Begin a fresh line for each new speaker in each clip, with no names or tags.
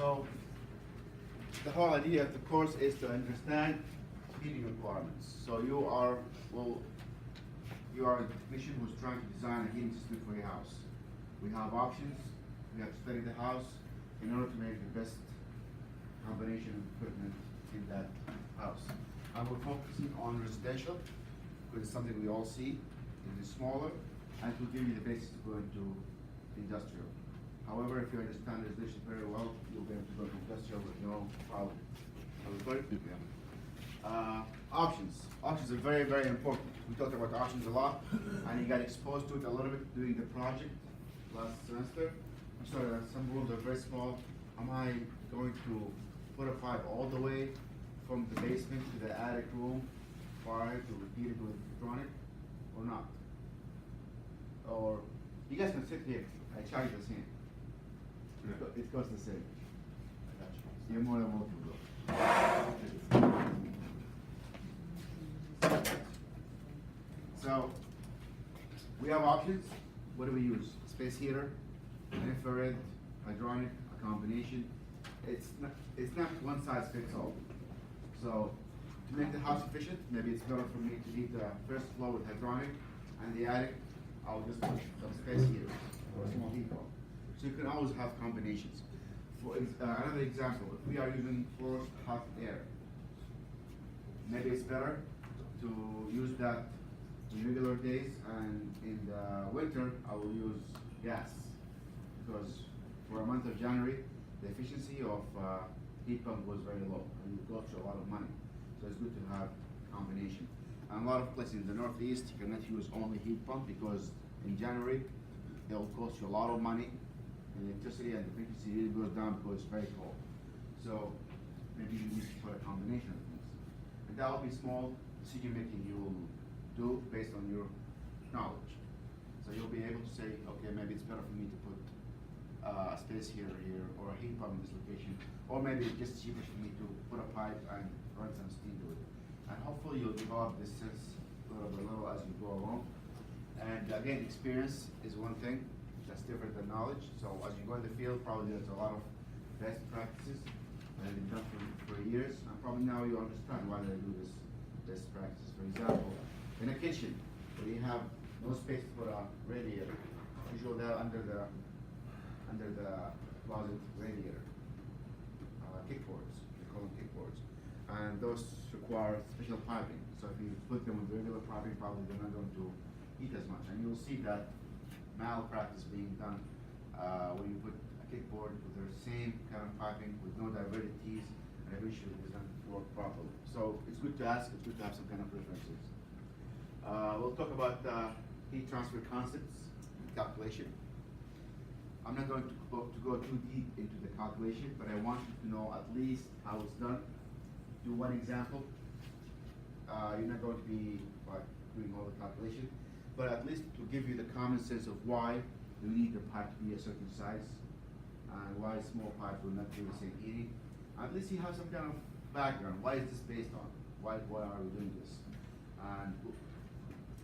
So the whole idea of the course is to understand heating requirements. So you are a technician who's trying to design a heating system for your house. We have options. We have to study the house in order to make the best combination of equipment in that house. And we're focusing on residential because it's something we all see. It is smaller and it will give you the basis to go into industrial. However, if you understand residential very well, you'll be able to go to industrial with no problem. Everybody? Yeah. Options. Options are very, very important. We talked about options a lot, and you got exposed to it a little bit during the project last semester. I'm sorry, some rooms are very small. Am I going to put a pipe all the way from the basement to the attic room prior to repeat it with electronic or not? Or you guys can sit here. I charge the same. It costs the same. I got you. You're more than welcome, bro. So we have options. What do we use? Space heater, infrared, hydronic, a combination. It's not one size fits all. So to make the house efficient, maybe it's better for me to heat the first floor with hydronic, and the attic, I'll just put some space heaters or a small heat pump. So you can always have combinations. For another example, if we are using forced hot air, maybe it's better to use that in regular days, and in the winter I will use gas, because for a month of January the efficiency of heat pump was very low and it cost you a lot of money. So it's good to have combination. And a lot of places in the Northeast you cannot use only heat pump because in January they'll cost you a lot of money in electricity, and the efficiency really goes down because it's very cold. So maybe you need to put a combination of things. And that will be small decision making you will do based on your knowledge. So you'll be able to say, okay, maybe it's better for me to put a space heater here or a heat pump in this location, or maybe it's just cheaper for me to put a pipe and run some steam to it. And hopefully you'll develop this sense little by little as you go along. And again, experience is one thing that's different than knowledge. So as you go in the field, probably there's a lot of best practices that have been done for years, and probably now you understand why they do this best practice. For example, in a kitchen where you have no space to put a radiator, usually they're under the closet radiator, kickboards. They call them kickboards, and those require special piping. So if you put them with regular piping, probably they're not going to heat as much, and you'll see that malpractice being done where you put a kickboard with the same kind of piping with no diverted tees, and eventually it doesn't work properly. So it's good to ask. It's good to have some kind of references. We'll talk about heat transfer concepts and calculation. I'm not going to go too deep into the calculation, but I want you to know at least how it's done. Do one example. You're not going to be doing all the calculation, but at least to give you the common sense of why you need the pipe to be a certain size and why a small pipe will not do the same heating. At least you have some kind of background. Why is this based on? Why are we doing this? And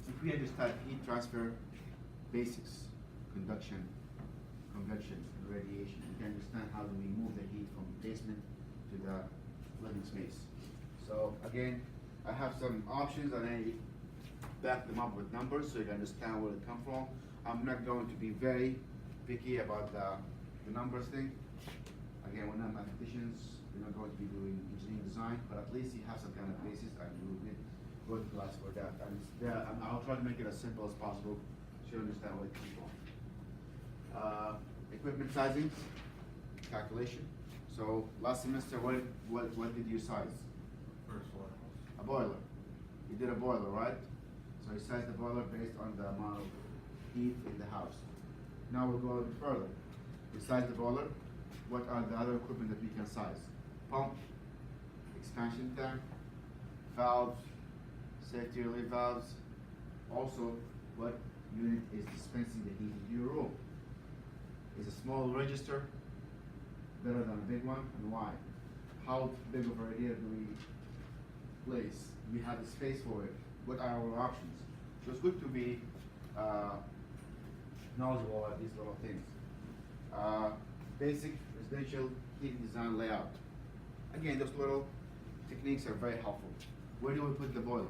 if we understand heat transfer basics, conduction, convection, and radiation, we can understand how do we move the heat from the basement to the living space. So again, I have some options and I back them up with numbers so you can understand where they come from. I'm not going to be very picky about the numbers thing. Again, we're not mathematicians, we're not going to be doing engineering design, but at least you have some kind of basis and you will go to class for that. And I'll try to make it as simple as possible so you understand where it comes from. Equipment sizing, calculation. So last semester, what did you size?
First one.
A boiler. You did a boiler, right? So you sized the boiler based on the amount of heat in the house. Now we'll go a little bit further. We size the boiler. What are the other equipment that we can size? Pump, expansion tank, valves, safety relay valves. Also, what unit is dispensing the heat into your room? Is a small register better than a big one, and why? How big of a radiator do we place? Do we have the space for it? What are our options? So it's good to be knowledgeable about these little things. Basic residential heating design layout. Again, those little techniques are very helpful. Where do we put the boiler?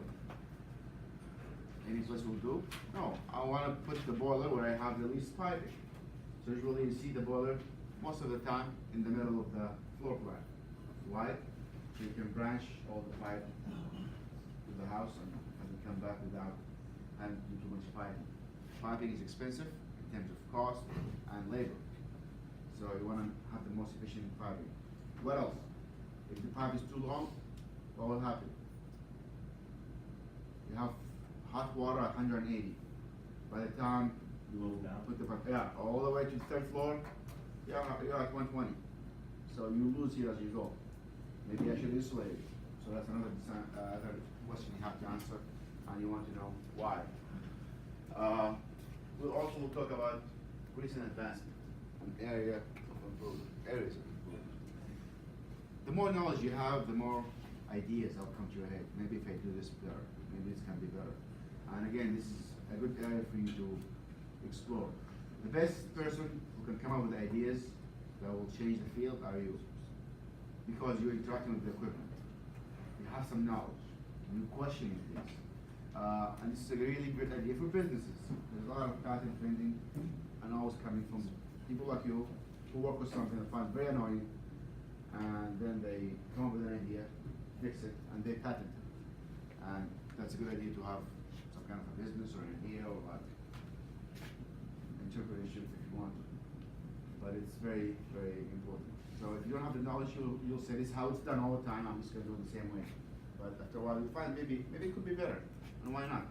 Any place will do? No, I want to put the boiler where I have the least piping. So usually you see the boiler most of the time in the middle of the floor plan. Why? So you can branch all the pipe to the house and come back without having to do too much piping. Piping is expensive in terms of cost and labor. So you want to have the most efficient piping. What else? If the pipe is too long, what will happen? You have hot water at 180. By the time you put the pipe, all the way to the third floor, you're at 120. So you lose here as you go. Maybe I should insulate it. So that's another question you have to answer, and you want to know why. We'll also talk about recent advancement, an area of improvement, areas of improvement. The more knowledge you have, the more ideas will come to your head. Maybe if I do this better, maybe this can be better. And again, this is a good area for you to explore. The best person who can come up with ideas that will change the field are you. Because you're interacting with the equipment. You have some knowledge. You're questioning things. And this is a really great idea for businesses. There's a lot of patent pending and always coming from people like you who work with something and find very annoying, and then they come up with an idea, fix it, and they patent it. And that's a good idea to have some kind of a business or an idea or like interpretation if you want. But it's very, very important. So if you don't have the knowledge, you'll say this is how it's done all the time. I'm just going to do it the same way. But after a while, you'll find maybe it could be better, and why not?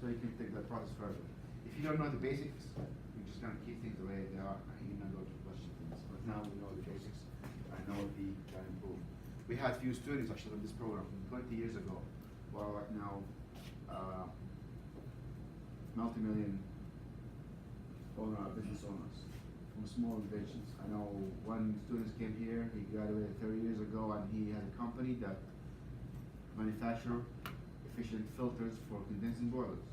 So you can take that process further. If you don't know the basics, you're just going to keep things the way they are, and you're not going to question things. But now we know the basics. I know we can improve. We had few students actually in this program from 20 years ago, who are right now multi-million business owners from small inventions. I know one student came here, he graduated 30 years ago, and he had a company that manufacture efficient filters for condensing boilers.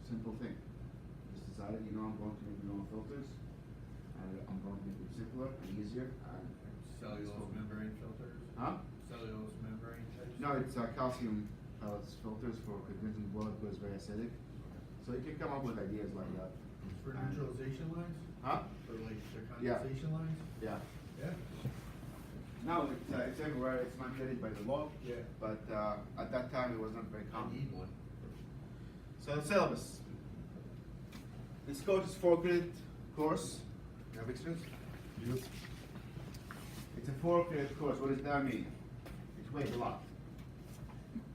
Simple thing. Just decided, I'm going to make my own filters, and I'm going to make it simpler and easier. And
cellulose membrane filters?
Huh?
Cellulose membrane types?
No, it's calcium pellets filters for condensing boiler because it's very acidic. So you can come up with ideas like that.
For neutralization lines?
Huh?
For like the condensation lines?
Yeah.
Yeah.
Now it's everywhere. It's mandated by the law.
Yeah.
But at that time it was not very
I
common.
need one.
So the syllabus. This course is 4-credit course. You have experience?
Yes.
It's a 4-credit course. What does that mean? It weighs a lot.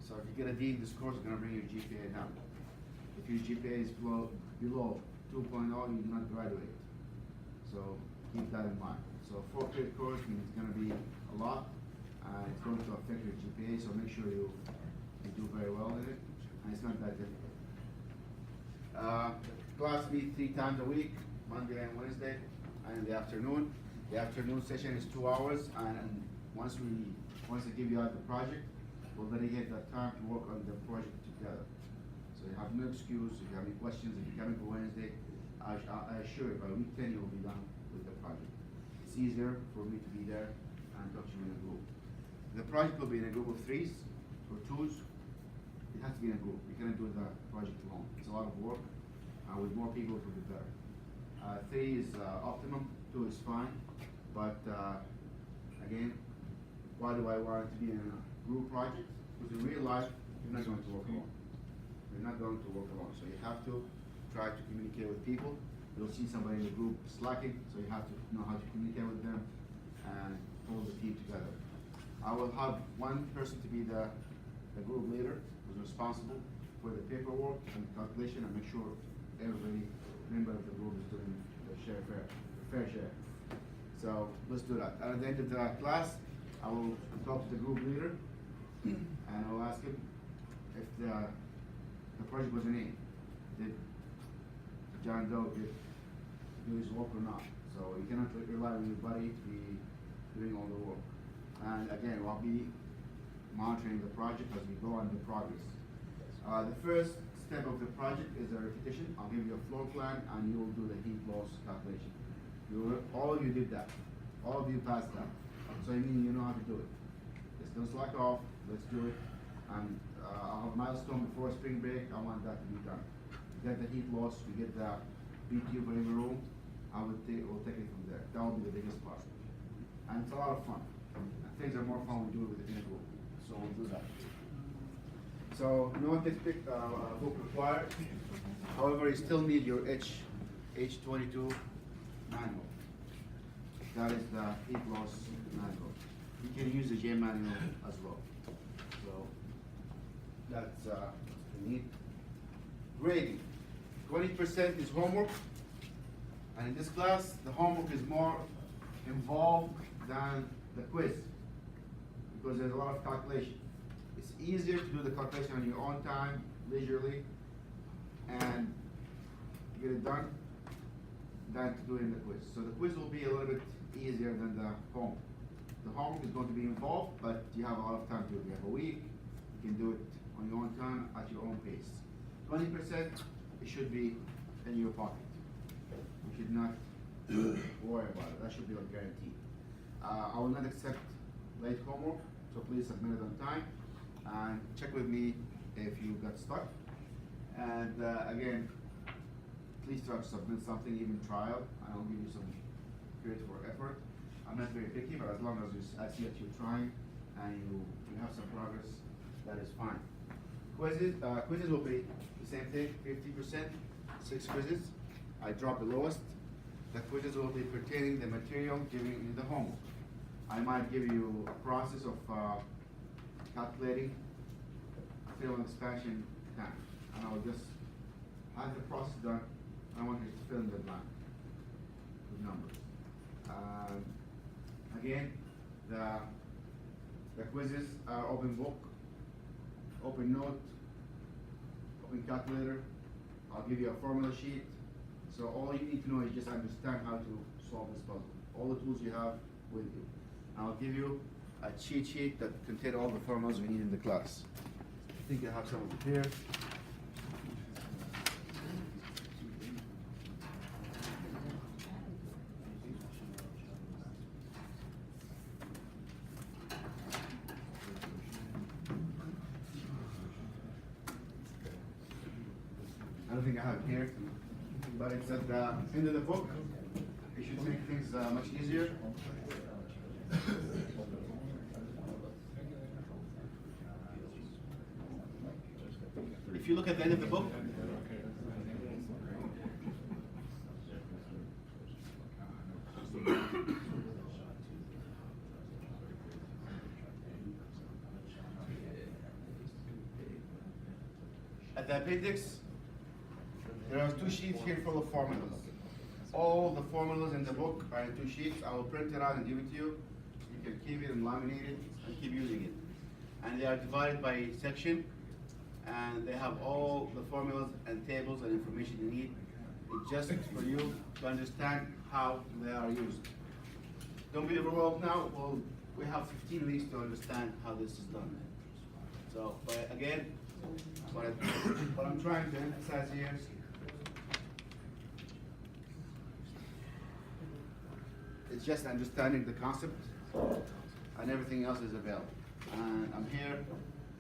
So if you get a D in this course, it's going to bring your GPA down. If your GPA is below 2.0, you do not graduate. So keep that in mind. So 4-credit course means it's going to be a lot, and it's going to affect your GPA. So make sure you do very well in it, and it's not that difficult. Class meet 3 times a week, Monday and Wednesday, and in the afternoon. The afternoon session is 2 hours, and once I give you out the project, we'll dedicate that time to work on the project together. So you have no excuse. If you have any questions, if you're coming for Wednesday, I assure you by week 10 you will be done with the project. It's easier for me to be there and talk to you in a group. The project will be in a group of 3s or 2s. It has to be in a group. You cannot do the project alone. It's a lot of work. With more people, it will be better. 3 is optimum. 2 is fine. But again, why do I want it to be in a group project? Because in real life, you're not going to work alone. You're not going to work alone. So you have to try to communicate with people. You'll see somebody in the group slacking, so you have to know how to communicate with them and hold the team together. I will have one person to be the group leader who's responsible for the paperwork and the calculation and make sure every member of the group is doing the fair share. So let's do that. And at the end of the class, I will talk to the group leader and I will ask him if the project was an A. Did John Doe do his work or not? So you cannot rely on your buddy to be doing all the work. And again, I'll be monitoring the project as we go on the progress. The first step of the project is a repetition. I'll give you a floor plan and you will do the heat loss calculation. All of you did that. All of you passed that. So I mean, you know how to do it. Just don't slack off, let's do it. And I'll have milestone before spring break, I want that to be done. We get the heat loss, we get the BTU for every room, we'll take it from there. That will be the biggest part. And it's a lot of fun. And things are more fun when we do it with the in group. So we'll do that. So no textbook book required. However, you still need your H22 manual. That is the heat loss manual. You can use the J manual as well. So that's what we need. Grading. 20% is homework. And in this class, the homework is more involved than the quiz because there's a lot of calculation. It's easier to do the calculation on your own time, leisurely, and get it done than to do it in the quiz. So the quiz will be a little bit easier than the homework. The homework is going to be involved, but you have a lot of time to do it. You have a week, you can do it on your own time at your own pace. 20%, it should be in your pocket. You should not worry about it. That should be a guarantee. I will not accept late homework, so please submit it on time. And check with me if you got stuck. And again, please try to submit something, even trial. I'll give you some credit for effort. I'm not very picky, but as long as I see that you're trying and you have some progress, that is fine. Quizzes will be the same thing, 50%, 6 quizzes. I drop the lowest. The quizzes will be pertaining the material given in the homework. I might give you a process of calculating a fill and expansion tank. And I'll just have the process done. I want you to fill in the blank with numbers. Again, the quizzes are open book, open note, open calculator. I'll give you a formula sheet. So all you need to know is just understand how to solve this puzzle. All the tools you have with you. I'll give you a cheat sheet that contains all the formulas we need in the class. I think I have some of it here. I don't think I have it here, but it's at the end of the book. It should make things much easier. If you look at the end of the book, at the appendix, there are 2 sheets here full of formulas. All the formulas in the book are in 2 sheets. I will print it out and give it to you. You can keep it and laminate it and keep using it. And they are divided by section, and they have all the formulas and tables and information you need. It's just for you to understand how they are used. Don't be overwhelmed now. Well, we have 15 weeks to understand how this is done. So, but again, what I'm trying to emphasize here is it's just understanding the concept, and everything else is available. And I'm here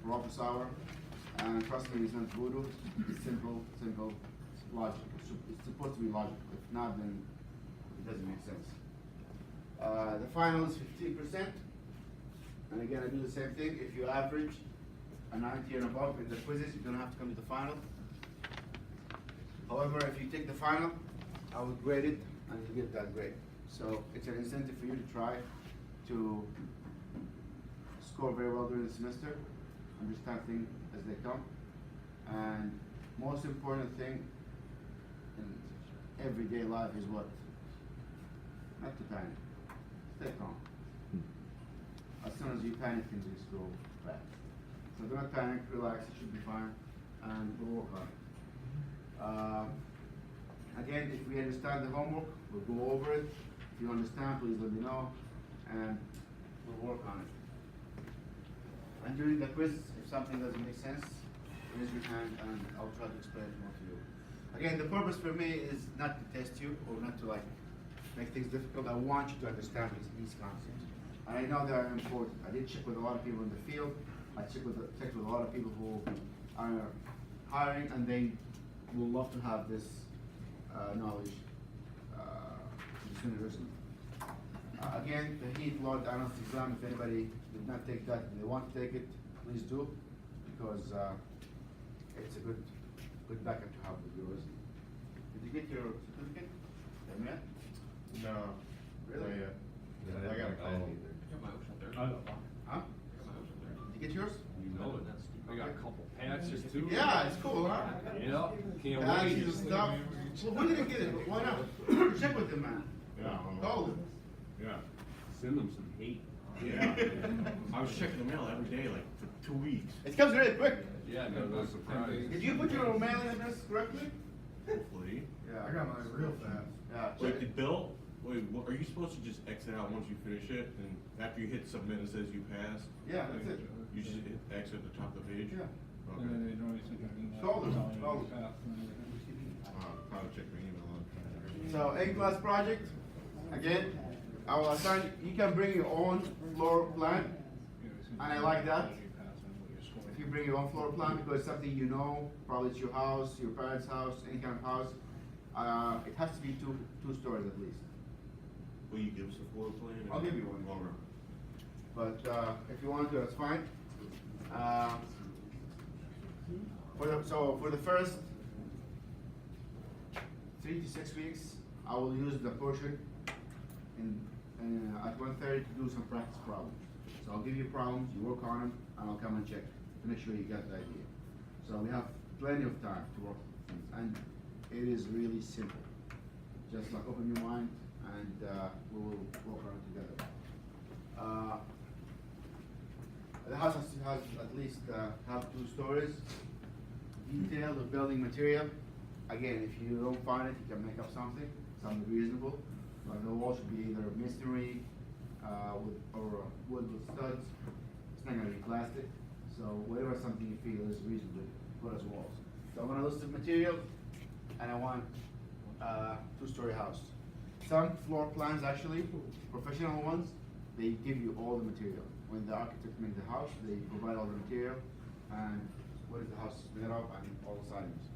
for office hour, and trust me, it's not voodoo. It's simple logic. It's supposed to be logical. If not, then it doesn't make sense. The final is 15%. And again, I do the same thing. If you average a 90 and above in the quizzes, you don't have to come to the final. However, if you take the final, I will grade it, and you get that grade. So it's an incentive for you to try to score very well during the semester, understand things as they come, and most important thing in everyday life is what? Not to panic. Stay calm. As soon as you panic, things just go bad. So do not panic, relax, it should be fine, and we'll work on it. Again, if we understand the homework, we'll go over it. If you understand, please let me know, and we'll work on it. And during the quiz, if something doesn't make sense, raise your hand and I'll try to explain it more to you. Again, the purpose for me is not to test you or not to make things difficult. I want you to understand these concepts. And I know they are important. I did check with a lot of people in the field. I checked with a lot of people who are hiring, and they will love to have this knowledge in this university. Again, the heat load analysis exam, if anybody did not take that and they want to take it, please do, because it's a good backup to have with yours. Did you get your certificate? Haven't yet?
No.
Really?
Yeah. I got a call.
Huh? Did you get yours?
You know it. I got a couple patches too.
Yeah, it's cool, huh?
Yeah, can't
Patches
wait.
and stuff. Well, when did you get it? Why not? Check with them, man.
Yeah.
Call them.
Yeah.
Send them some hate.
Yeah. I was checking the mail every day, like for 2 weeks.
It comes really quick.
Yeah, no surprise.
Did you put your mailing address correctly?
Hopefully.
Yeah.
I got mine real fast.
Yeah.
Wait, the bill? Wait, what, are you supposed to just exit out once you finish it, and after you hit submit, it says you passed?
Yeah, that's it.
You just hit exit at the top of the page?
Yeah.
Okay.
And then they normally send you an email.
Call them,
telling you
call
the
them.
path and everything.
Probably check my email on.
So A-class project, again, I will assign, you can bring your own floor plan, and I like that. If you bring your own floor plan, because it's something you know, probably it's your house, your parents' house, any kind of house, it has to be two stories at least.
Will you give us a floor plan?
I'll give you one.
Longer.
But if you want to, that's fine. For the first 3 to 6 weeks, I will use the portion at 1:30 to do some practice problems. So I'll give you problems, you work on them, and I'll come and check to make sure you get the idea. So we have plenty of time to work with things, and it is really simple. Just like open your mind, and we will walk around together. The house has at least have 2 stories. Detail of building material. Again, if you don't find it, you can make up something reasonable. Like the wall should be either masonry or wood with studs. It's not gonna be plastic. So whatever something you feel is reasonable, put as walls. So I want a list of materials, and I want 2-story house. Some floor plans, actually, professional ones, they give you all the material. When the architect makes the house, they provide all the material and what is the house made of and all the sidings.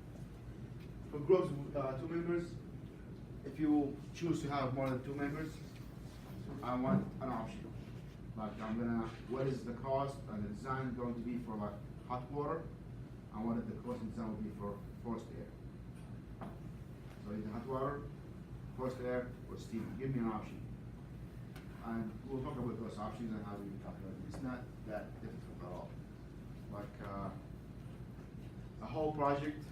For groups of 2 members, if you choose to have more than 2 members, I want an option. Like what is the cost and the design going to be for like hot water? I wanted the cost and design would be for forced air. So either hot water, forced air, or steam. Give me an option. And we'll talk about those options and how we calculate it. It's not that difficult at all. Like a whole project,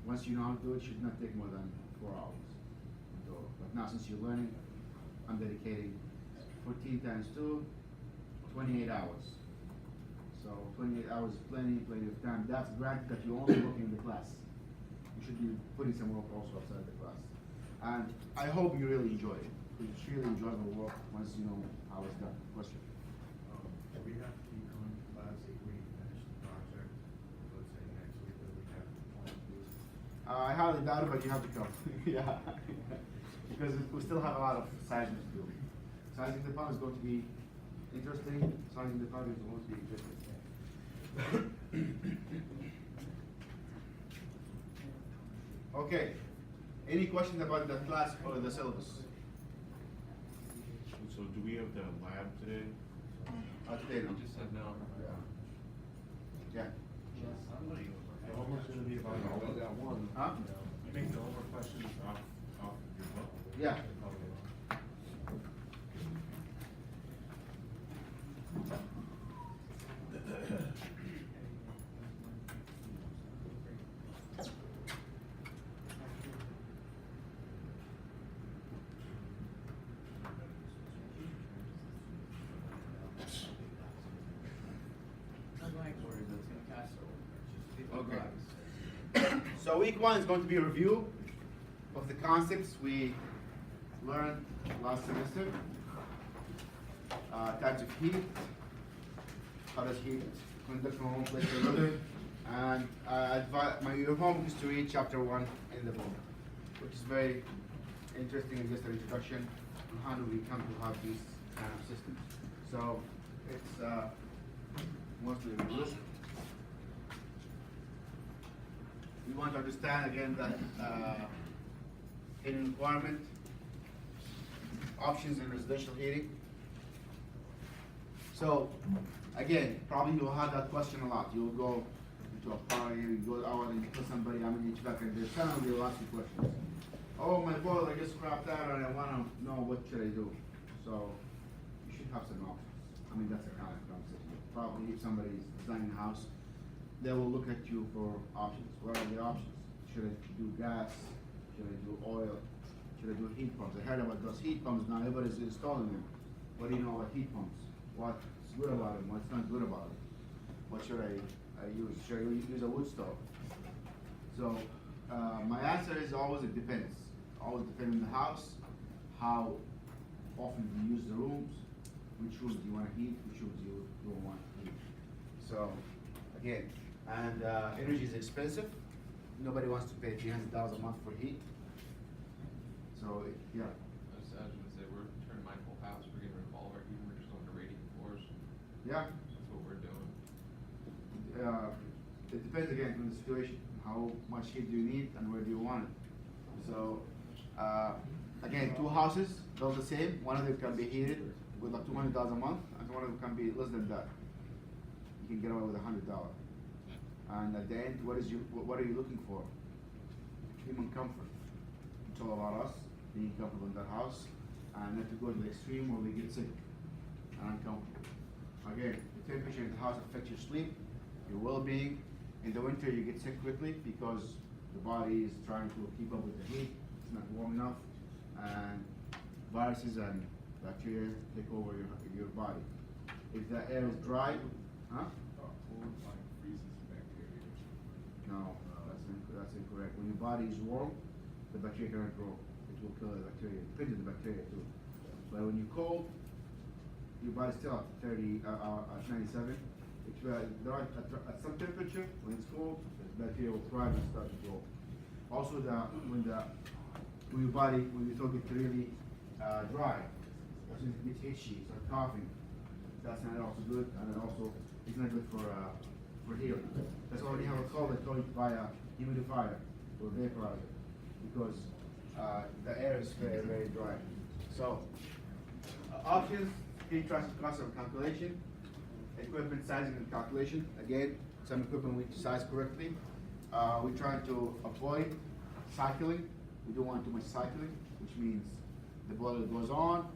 once you know how to do it, should not take more than 4 hours. So, but now since you're learning, I'm dedicating 14 times 2, 28 hours. So 28 hours is plenty of time. That's granted that you're only working in the class. You should be putting some work also outside the class. And I hope you really enjoy it. Because it's really enjoyable work once you know how it's done. Question?
Do we have to be going to class if we finish the project, let's say next week, that we have to plan to do?
I highly doubt it, but you have to come. Yeah. Because we still have a lot of sizing to do. Sizing the pump is going to be interesting. Sizing the pump is going to be interesting. Okay. Any questions about the class or the syllabus?
So do we have the lab today?
Today, no.
You just said no.
Yeah.
The homework's gonna be about.
I only got one.
Huh?
You make the homework questions off your book?
Yeah. Okay. So week 1 is going to be a review of the concepts we learned last semester. Types of heat, how does heat conduct from one place to another, and your homework is to read chapter 1 in the book, which is very interesting and just an introduction on how do we come to have these kind of systems. So it's mostly reduced. We want to understand again that heating requirement, options in residential heating. So again, probably you'll have that question a lot. You'll go into a party, you go out and you tell somebody I'm in HVAC and they're telling you ask you questions. Oh, my boiler just crapped out and I wanna know what should I do. So you should have some options. I mean, that's a kind of conversation. Probably if somebody's designing a house, they will look at you for options. What are the options? Should I do gas? Should I do oil? Should I do heat pumps? I heard about those heat pumps now, everybody's installing them. What do you know about heat pumps? What's good about them? What's not good about them? What should I use? Should I use a wood stove? So my answer is always it depends. Always depends on the house, how often you use the rooms, which rooms do you want to heat, which rooms you don't want to heat. So again, and energy is expensive. Nobody wants to pay $300 a month for heat. So yeah.
I was gonna say, we're turning my whole house, we're getting rid of all of our heating, we're just going to radiant floors,
Yeah.
that's what we're doing.
It depends again on the situation, how much heat do you need and where do you want it. So, again, two houses, they're the same. One of them can be heated with like $200 a month, and one of them can be less than that. You can get away with $100. And at the end, what are you looking for? Human comfort. It's all about us being comfortable in that house, and not to go to the extreme where we get sick and uncomfortable. Again, the temperature in the house affects your sleep, your well-being. In the winter, you get sick quickly because the body is trying to keep up with the heat. It's not warm enough, and viruses and bacteria take over your body. If the air is dry, huh?
Cold like freezes bacteria.
No, that's incorrect. When your body is warm, the bacteria cannot grow. It will kill the bacteria. It depends on the bacteria too. But when you're cold, your body's still at 97. At some temperature, when it's cold, the bacteria will thrive and start to grow. Also, when your body, when your throat gets really dry, that's when it gets itchy, start coughing. That's not also good, and also it's not good for healing. That's why when you have a cold, they call it by a humidifier or vaporizer, because the air is very, very dry. So, options, heat transfer cost of calculation, equipment sizing and calculation. Again, some equipment we size correctly. We try to avoid cycling. We don't want too much cycling, which means the boiler goes on,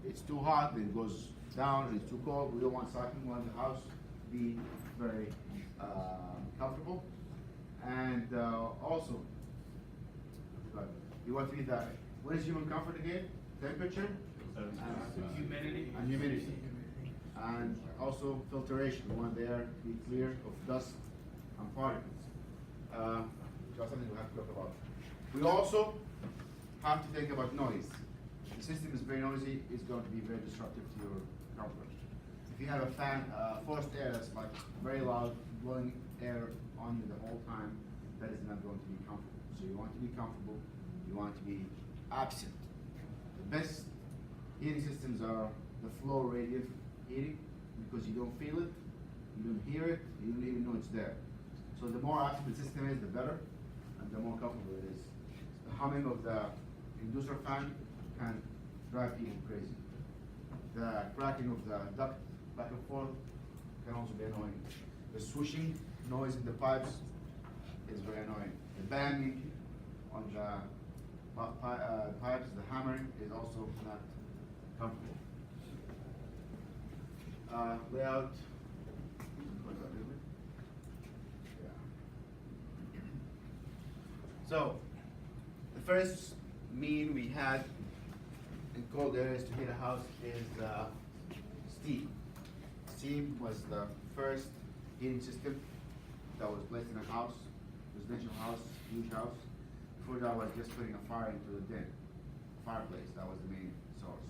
it's too hot, then it goes down, it's too cold. We don't want cycling. We want the house to be very comfortable. And also, you want to be that, what is human comfort again? Temperature?
Humidity.
And humidity. And also filtration. We want the air to be clear of dust and particles. That's something we have to talk about. We also have to think about noise. The system is very noisy, it's going to be very disruptive to your comfort. If you have a fan, forced air that's like very loud, blowing air on you the whole time, that is not going to be comfortable. So you want to be comfortable, you want to be absent. The best heating systems are the flow radiant heating, because you don't feel it, you don't hear it, you don't even know it's there. So the more active the system is, the better, and the more comfortable it is. The humming of the inducer fan can drive people crazy. The cracking of the duct back and forth can also be annoying. The swishing noise in the pipes is very annoying. The banging on the pipes, the hammering is also not comfortable. Layout. Yeah. So, the first mean we had in cold areas to heat a house is steam. Steam was the first heating system that was placed in a house, residential house, huge house. Before that was just putting a fire into the den, fireplace. That was the main source.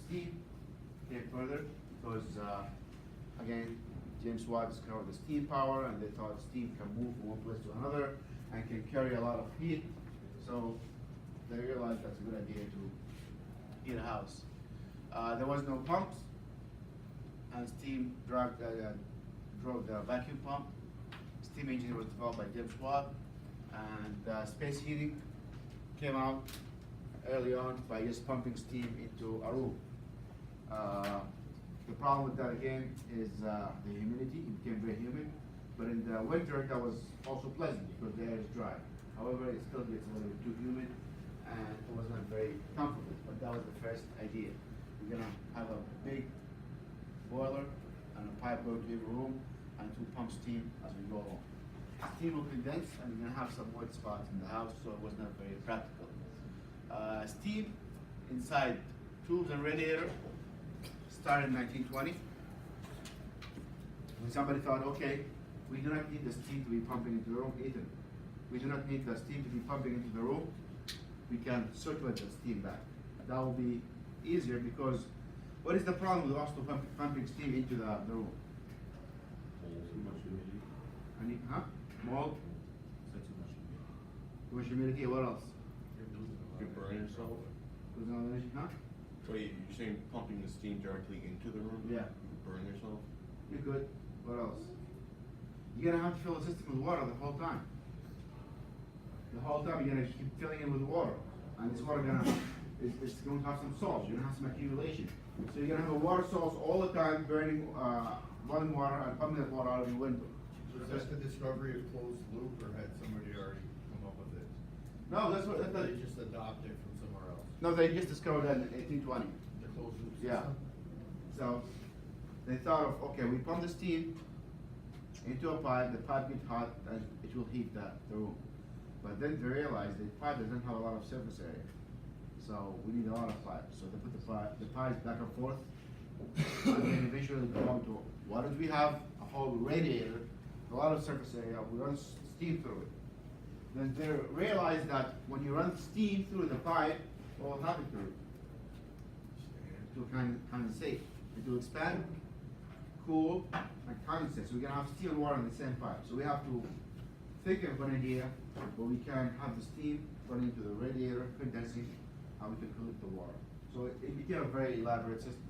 Steam came further because, again, James Watt discovered the steam power, and they thought steam can move from one place to another and can carry a lot of heat. So they realized that's a good idea to heat a house. There was no pumps, and steam drove the vacuum pump. Steam engine was developed by James Watt, and space heating came out early on by just pumping steam into a room. The problem with that again is the humidity. It became very humid, but in the winter that was also pleasant because the air is dry. However, it still gets a little bit too humid, and it was not very comfortable. But that was the first idea. We're gonna have a big boiler and a pipe going to every room, and to pump steam as we go along. Steam will condense, and we're gonna have some wet spots in the house, so it was not very practical. Steam inside tubes and radiator started in 1920. When somebody thought, okay, we do not need the steam to be pumping into the room either. We do not need the steam to be pumping into the room. We can circulate the steam back. That will be easier because what is the problem with also pumping steam into the room?
Too much humidity.
Mold,
Said too much humidity.
too much humidity, what else?
You burn yourself.
There's no energy,
Wait, you're saying pumping the steam directly into the room?
Yeah.
You burn yourself?
You're good. What else? You're gonna have to fill the system with water the whole time. The whole time you're gonna keep filling it with water. And this water it's going to have some salt. You're gonna have some accumulation. So you're gonna have a water source all the time burning, running water and pumping that water out of your window.
Was that the discovery of closed loop, or had somebody already come up with it?
No, that's what,
They just adopted it from somewhere else?
no, they just discovered that in 1820.
The closed loop system?
Yeah. So they thought of, okay, we pump the steam into a pipe, the pipe gets hot, and it will heat the room. But then they realized the pipe doesn't have a lot of surface area. So we need a lot of pipes. So they put the pipes back and forth, and then eventually go on to, what if we have a whole radiator, a lot of surface area, we run steam through it. Then they realized that when you run steam through the pipe, what will happen to it? It will condensate. It will expand, cool, and condensate. So we're gonna have steam and water in the same pipe. So we have to think of an idea where we can have the steam running into the radiator, condensing, and we can collect the water. So it became a very elaborate system.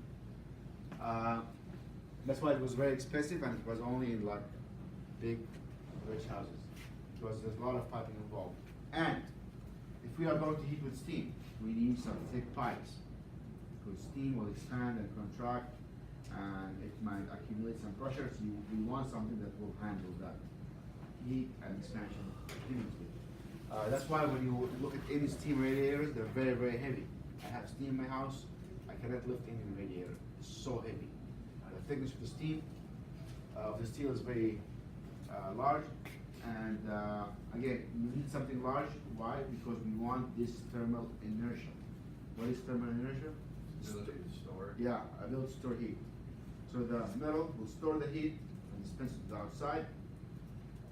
That's why it was very expensive, and it was only in like big, rich houses, because there's a lot of piping involved. And if we are going to heat with steam, we need some thick pipes, because steam will expand and contract, and it might accumulate some pressure, so we want something that will handle that heat and expansion continuously. That's why when you look at any steam radiators, they're very, very heavy. I have steam in my house, I cannot lift any radiator, it's so heavy. The thickness of the steam, of the steel is very large, and again, you need something large. Why? Because we want this thermal inertia. What is thermal inertia?
Ability to store.
Yeah, ability to store heat. So the metal will store the heat and dispense it to the outside,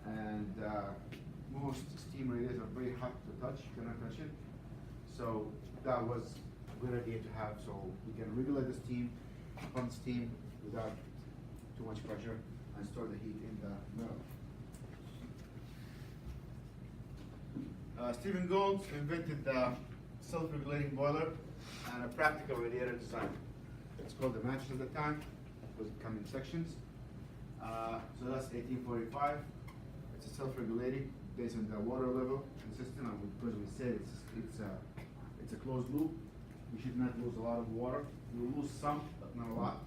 and most steam radiators are very hot to touch, you cannot touch it. So that was a good idea to have, so we can regulate the steam, pump steam without too much pressure, and store the heat in the metal. Stephen Gould invented the self-regulating boiler and a practical radiator design. It's called the mattress at the time, because it comes in sections. So that's 1845. It's a self-regulating based on the water level and system, and because we said it's a closed loop, we should not lose a lot of water. We will lose some, but not a lot.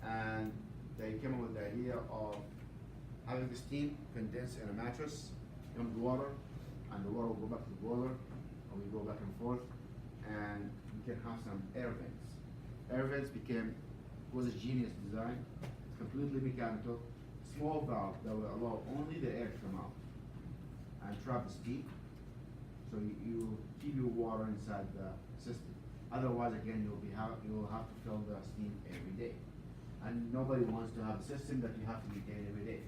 And they came up with the idea of having the steam condense in a mattress, come with water, and the water will go back to the boiler, and we go back and forth, and we can have some air vents. Air vents was a genius design. It's completely mechanical, small valve that will allow only the air to come out and trap the steam. So you keep your water inside the system. Otherwise, again, you will have to fill the steam every day. And nobody wants to have a system that you have to maintain every day.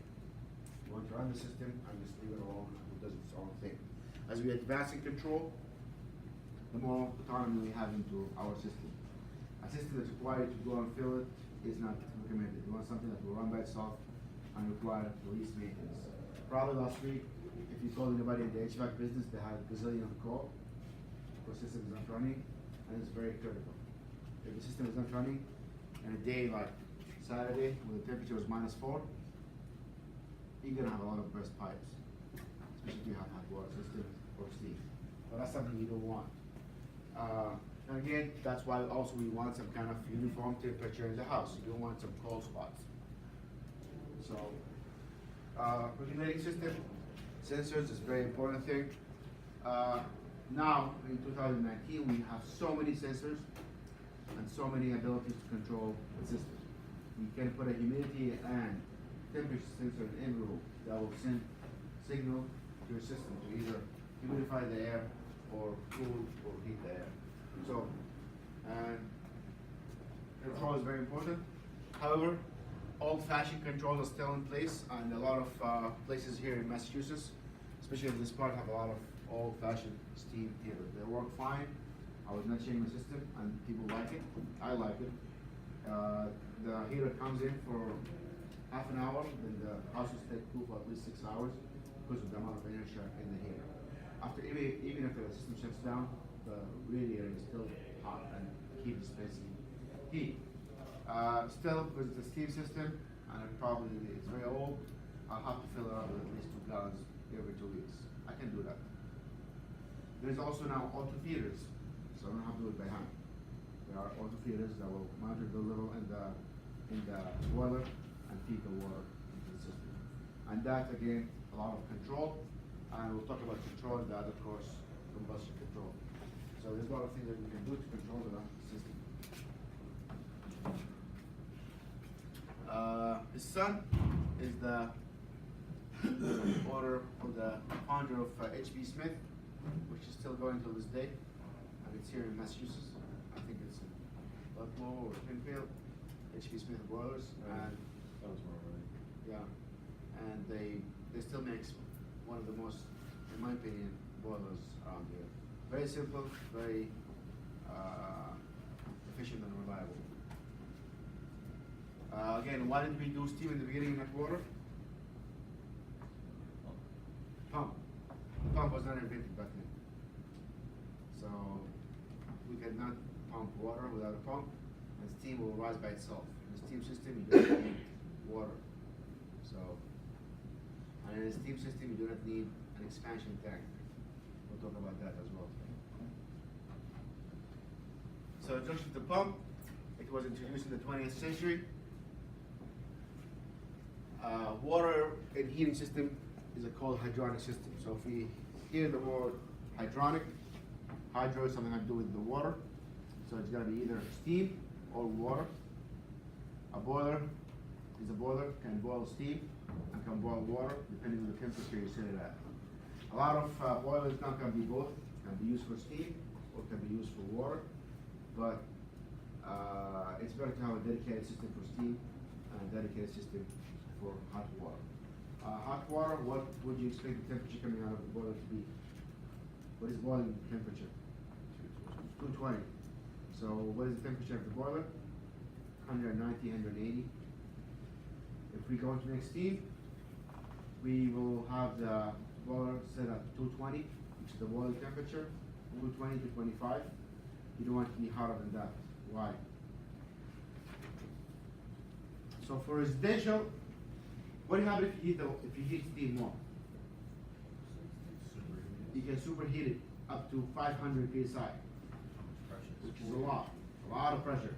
You want to run the system and just leave it alone, and it does its own thing. As we advance in control, the more autonomy we have into our system. A system that's required to go and fill it is not recommended. You want something that will run by itself and require the least maintenance. Probably last week, if you told anybody in the HVAC business, they had a gazillion of call, because system is not running, and it's very critical. if the system is not running, and a day like Saturday, when the temperature was -4, you're gonna have a lot of burst pipes, especially if you have hot water system or steam. But that's something you don't want. And again, that's why also we want some kind of uniform temperature in the house. You don't want some cold spots. So, regulating system, sensors is a very important thing. Now, in 2019, we have so many sensors and so many abilities to control the system. We can put a humidity and temperature sensor in every room that will send signal to your system to either humidify the air or cool or heat the air. So, and control is very important. However, old-fashioned control is still in place, and a lot of places here in Massachusetts, especially in this part, have a lot of old-fashioned steam heaters. They work fine. I was not changing the system, and people like it. I like it. The heater comes in for half an hour, then the house will stay cool for at least 6 hours because of the amount of inertia in the heater. After even after the system shuts down, the radiator is still hot and keeps dispensing heat. Still, with the steam system, and it probably it's very old, I'll have to fill it up with at least 2 gallons every 2 weeks. I can do that. There's also now auto feeders, so I don't have to do it by hand. There are auto feeders that will monitor the level in the boiler and feed the water into the system. And that, again, a lot of control, and we'll talk about control in the other course, combustion control. So there's a lot of things that we can do to control the system. His son is the owner or the founder of H.B. Smith, which is still going till this day, and it's here in Massachusetts. I think it's in Buffalo or Springfield. H.B. Smith boilers, and
Sounds about right.
yeah, and they still makes one of the most, in my opinion, boilers around here. Very simple, very efficient and reliable. Again, why did we do steam in the beginning, not water? Pump. The pump was not invented back then. So we could not pump water without a pump, and steam will rise by itself. In the steam system, you don't need water. So, and in the steam system, you do not need an expansion tank. We'll talk about that as well. So, introduction to the pump. It was introduced in the 20th century. Water and heating system is called hydronic system. So if we hear the word hydronic, hydro is something to do with the water. So it's gonna be either steam or water. A boiler is a boiler, can boil steam and can boil water depending on the temperature you set it at. A lot of boilers now can be both, can be used for steam or can be used for water, but it's better to have a dedicated system for steam and a dedicated system for hot water. Hot water, what would you expect the temperature coming out of the boiler to be? What is boiling temperature? 220. So what is the temperature of the boiler? 190, 180. If we go to make steam, we will have the boiler set at 220, which is the boiling temperature, 220 to 25. You don't want to be hotter than that. Why? So for residential, what happens if you heat steam more? You can superheat it up to 500 psi, which is a lot of pressure.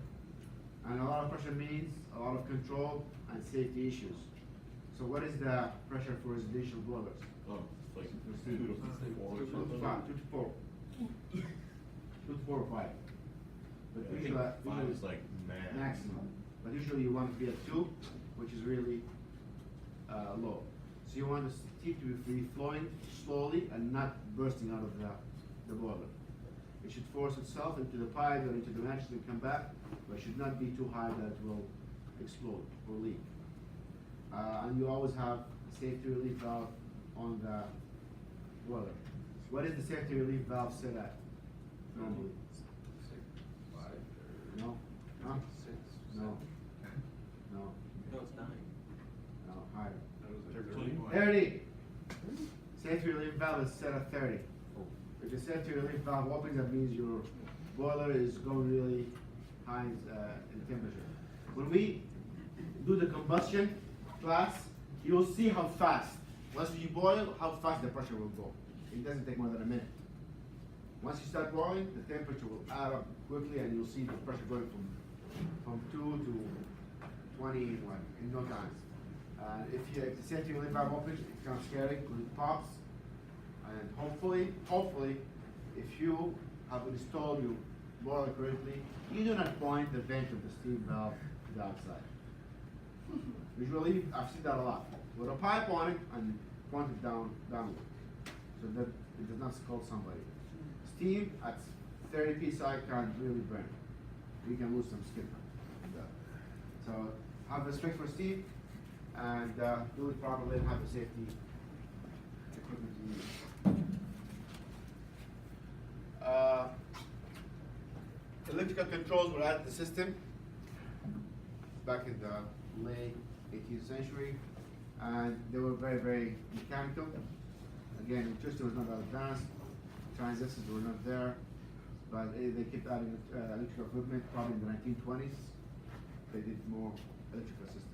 And a lot of pressure means a lot of control and safety issues. So what is the pressure for residential boilers?
Oh, it's like
For
2
steam.
to 4 or
2 to
something.
5, 2 to 4. 2 to 4 or 5. But
I
usually,
think 5 is like max.
maximum. But usually you want to be at 2, which is really low. So you want the steam to be free flowing slowly and not bursting out of the boiler. It should force itself into the pipe or into the mattress and come back, but it should not be too high that it will explode or leak. And you always have a safety relief valve on the boiler. What is the safety relief valve set at normally?
6, 5, or
No? Huh?
6,
No.
10.
No.
No, it's 9.
No, higher.
That was like
30.
30. Safety relief valve is set at 30. If the safety relief valve opens, that means your boiler is going really high in temperature. When we do the combustion class, you'll see how fast, once you boil, how fast the pressure will go. It doesn't take more than a minute. Once you start boiling, the temperature will add up quickly, and you'll see the pressure going from 2 to 20 in no time. If the center leave valve open, it's kind of scary because it pops. And hopefully, if you have installed your boiler correctly, you do not point the vent of the steam valve to the outside. Usually, I've seen that a lot. With a pipe on it and point it downward, so that it does not scald somebody. Steam at 30 psi can really burn. You can lose some skin. So have respect for steam and do it properly and have the safety equipment you use. Electrical controls were added to the system back in the late 18th century, and they were very, very mechanical. Again, electricity was not that advanced, transistors were not there, but they kept adding electrical equipment. Probably in the 1920s, they did more electrical systems.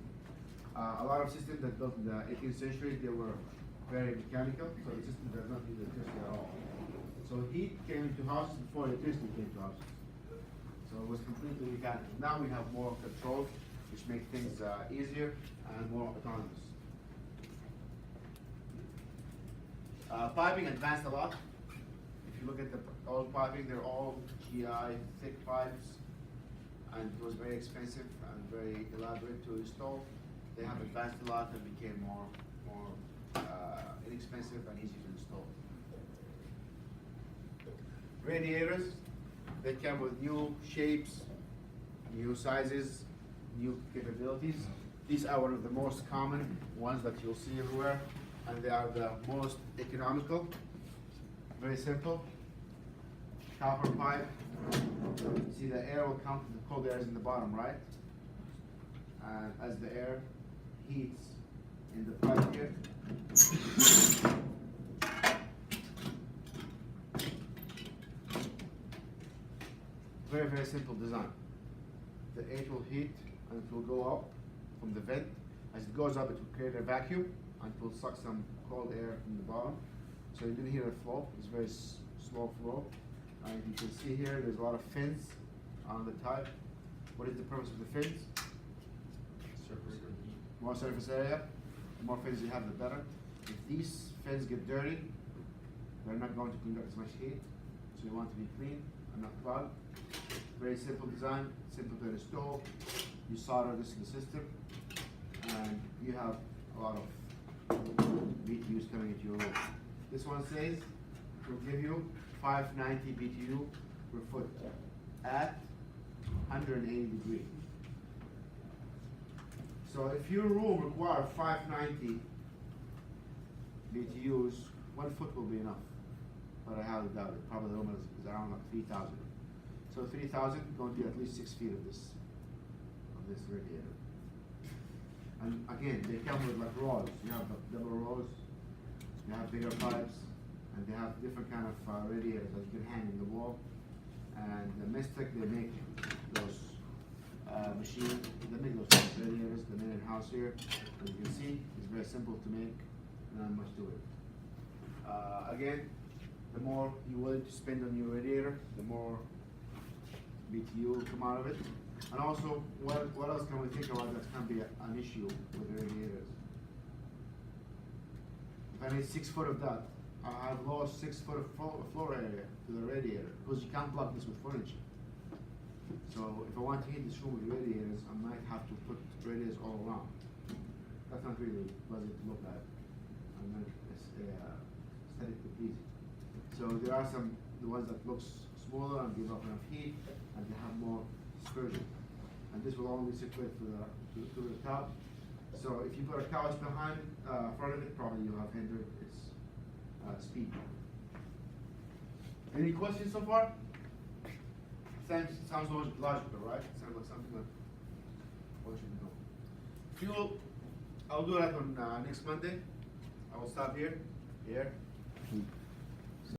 A lot of systems that built in the 18th century, they were very mechanical, so the system does not need electricity at all. So heat came into houses before electricity came to houses. So it was completely mechanical. Now we have more controls, which make things easier and more autonomous. Piping advanced a lot. If you look at the old piping, they're all GI thick pipes, and it was very expensive and very elaborate to install. They have advanced a lot and became more inexpensive and easy to install. Radiators, they come with new shapes, new sizes, new capabilities. These are one of the most common ones that you'll see everywhere, and they are the most economical. Very simple. Copper pipe. See, the air will come, the cold air is in the bottom, right? And as the air heats in the pipe here, very, very simple design. The air will heat and it will go up from the vent. As it goes up, it will create a vacuum and it will suck some cold air from the bottom. So you didn't hear a flow, it's very slow flow. And you can see here, there's a lot of fins on the top. What is the purpose of the fins? More surface area. The more fins you have, the better. If these fins get dirty, they're not going to conduct as much heat. So you want to be clean and not clogged. Very simple design, simple to install. You solder this in the system, and you have a lot of BTUs coming into your room. This one says it will give you 590 BTU per foot at 180 degrees. So if your room requires 590 BTUs, 1 foot will be enough. But I highly doubt it. Probably the room is around like 3,000. So 3,000 going to be at least 6 feet of this radiator. And again, they come with like rods. You have double rows. You have bigger pipes, and they have different kind of radiators that you can hang in the wall. And the Mystic, they make those machines. They make those radiators. They made in-house here. As you can see, it's very simple to make. Not much to it. Again, the more you're willing to spend on your radiator, the more BTU will come out of it. And also, what else can we think about that can be an issue with the radiators? If I need 6 foot of that, I've lost 6 foot of floor area to the radiator because you can't block this with furniture. So if I want to heat this room with radiators, I might have to put radiators all around. That's not really pleasant to look at. And then it's aesthetically pleasing. So there are the ones that looks smaller and give up enough heat, and they have more dispersion. And this will only circulate to the top. So if you put a couch behind front of it, probably you'll have hindered its speed. Any questions so far? Sounds logical, right? Sounds like something that one should know. Fuel, I'll do that on next Monday. I will stop here.